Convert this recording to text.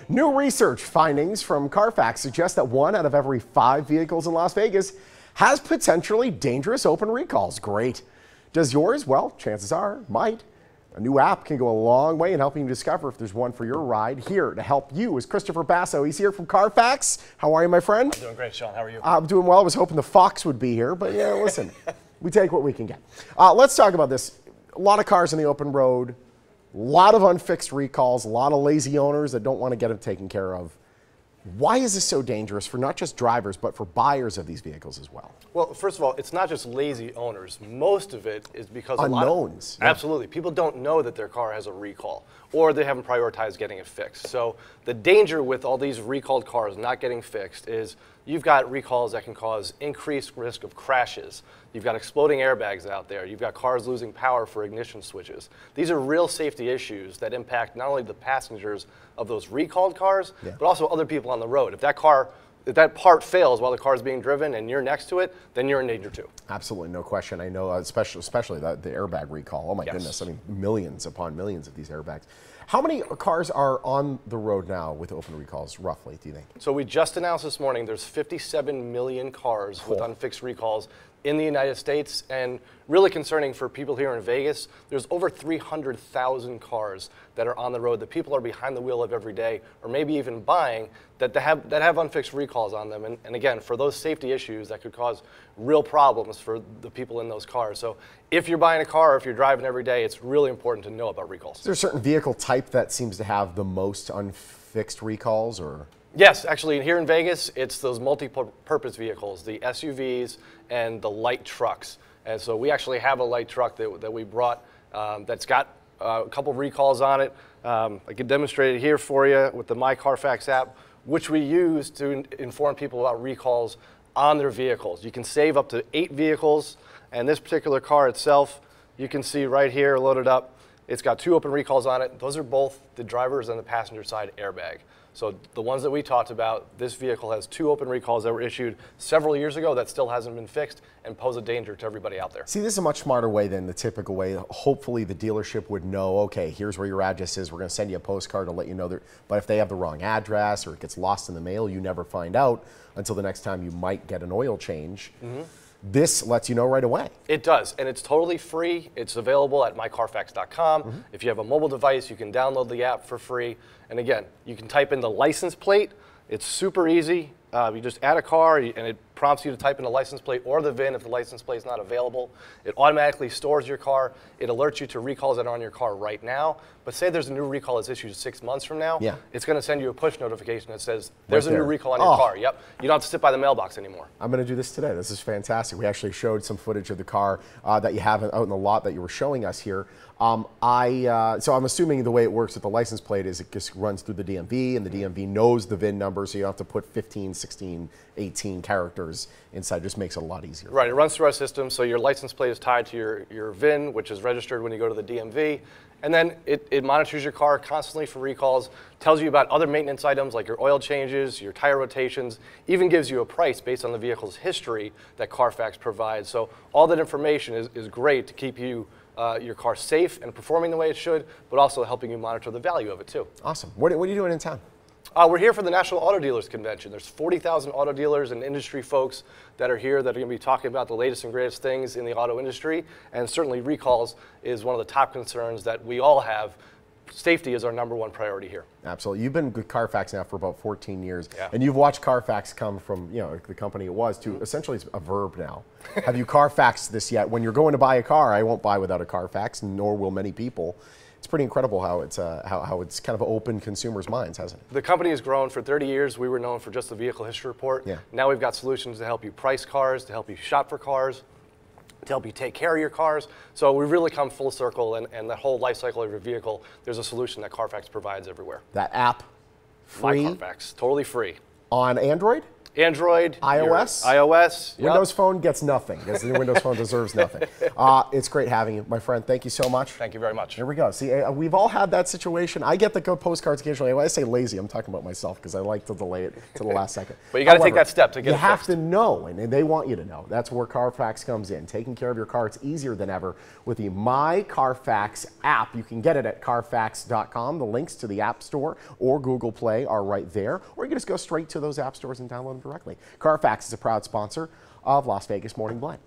New research findings from Carfax suggest that 1 out of every 5 vehicles in Las Vegas has potentially dangerous open recalls. Great. Does yours? Well, chances are, might. A new app can go a long way in helping you discover if there's one for your ride. Here to help you is Christopher Basso. He's here from Carfax. How are you, my friend? I'm doing great, Sean. How are you? I'm doing well. I was hoping the Fox would be here, but yeah, listen, we take what we can get. Let's talk about this. A lot of cars on the open road, a lot of unfixed recalls, a lot of lazy owners that don't want to get them taken care of. Why is this so dangerous for not just drivers, but for buyers of these vehicles as well? Well, first of all, it's not just lazy owners. Most of it is because unknowns. Absolutely. People don't know that their car has a recall, or they haven't prioritized getting it fixed. So the danger with all these recalled cars not getting fixed is you've got recalls that can cause increased risk of crashes. You've got exploding airbags out there. You've got cars losing power for ignition switches. These are real safety issues that impact not only the passengers of those recalled cars, but also other people on the road. If that part fails while the car is being driven and you're next to it, then you're in danger too. Absolutely, no question. I know, especially the airbag recall. Oh my goodness, I mean, millions upon millions of these airbags. How many cars are on the road now with open recalls, roughly, do you think? So we just announced this morning there's 57 million cars with unfixed recalls in the United States, and really concerning for people here in Vegas, there's over 300,000 cars that are on the road that people are behind the wheel of every day, or maybe even buying, that have unfixed recalls on them. And again, for those safety issues that could cause real problems for the people in those cars. So if you're buying a car or if you're driving every day, it's really important to know about recalls. Is there a certain vehicle type that seems to have the most unfixed recalls, or? Yes, actually, here in Vegas, it's those multi-purpose vehicles, the SUVs and the light trucks. And so we actually have a light truck that we brought that's got a couple of recalls on it. I can demonstrate it here for you with the My Carfax app, which we use to inform people about recalls on their vehicles. You can save up to 8 vehicles, and this particular car itself, you can see right here loaded up, it's got 2 open recalls on it. Those are both the driver's and the passenger side airbag. So the ones that we talked about, this vehicle has 2 open recalls that were issued several years ago that still hasn't been fixed and pose a danger to everybody out there. See, this is a much smarter way than the typical way. Hopefully the dealership would know, okay, here's where your address is. We're going to send you a postcard to let you know that. But if they have the wrong address or it gets lost in the mail, you never find out until the next time you might get an oil change. This lets you know right away. It does, and it's totally free. It's available at mycarfax.com. If you have a mobile device, you can download the app for free. And again, you can type in the license plate. It's super easy. You just add a car, and it prompts you to type in the license plate or the VIN if the license plate is not available. It automatically stores your car. It alerts you to recalls that are on your car right now. But say there's a new recall that's issued 6 months from now, it's going to send you a push notification that says there's a new recall on your car. Yep, you don't have to sit by the mailbox anymore. I'm going to do this today. This is fantastic. We actually showed some footage of the car that you have out in the lot that you were showing us here. So I'm assuming the way it works with the license plate is it just runs through the DMV, and the DMV knows the VIN number, so you don't have to put 15, 16, 18 characters inside. It just makes it a lot easier. Right, it runs through our system, so your license plate is tied to your VIN, which is registered when you go to the DMV. And then it monitors your car constantly for recalls, tells you about other maintenance items like your oil changes, your tire rotations, even gives you a price based on the vehicle's history that Carfax provides. So all that information is great to keep you your car safe and performing the way it should, but also helping you monitor the value of it too. Awesome. What are you doing in town? We're here for the National Auto Dealers Convention. There's 40,000 auto dealers and industry folks that are here that are going to be talking about the latest and greatest things in the auto industry, and certainly recalls is one of the top concerns that we all have. Safety is our #1 priority here. Absolutely. You've been with Carfax now for about 14 years, and you've watched Carfax come from the company it was to essentially it's a verb now. Have you Carfaxed this yet? When you're going to buy a car, I won't buy without a Carfax, nor will many people. It's pretty incredible how it's kind of opened consumers' minds, hasn't it? The company has grown for 30 years. We were known for just the vehicle history report. Now we've got solutions to help you price cars, to help you shop for cars, to help you take care of your cars. So we've really come full circle, and the whole life cycle of your vehicle, there's a solution that Carfax provides everywhere. That app, free? My Carfax, totally free. On Android? Android, iOS? iOS. Yep. Windows Phone gets nothing, because the Windows Phone deserves nothing. It's great having you, my friend. Thank you so much. Thank you very much. Here we go. See, we've all had that situation. I get the postcards occasionally. When I say lazy, I'm talking about myself, because I like to delay it to the last second. But you got to take that step to get it fixed. You have fixed. to know, and they want you to know. That's where Carfax comes in. Taking care of your car, it's easier than ever with the My Carfax app. You can get it at carfax.com. The links to the App Store or Google Play are right there, or you can just go straight to those app stores and download them directly. Carfax is a proud sponsor of Las Vegas Morning Blend.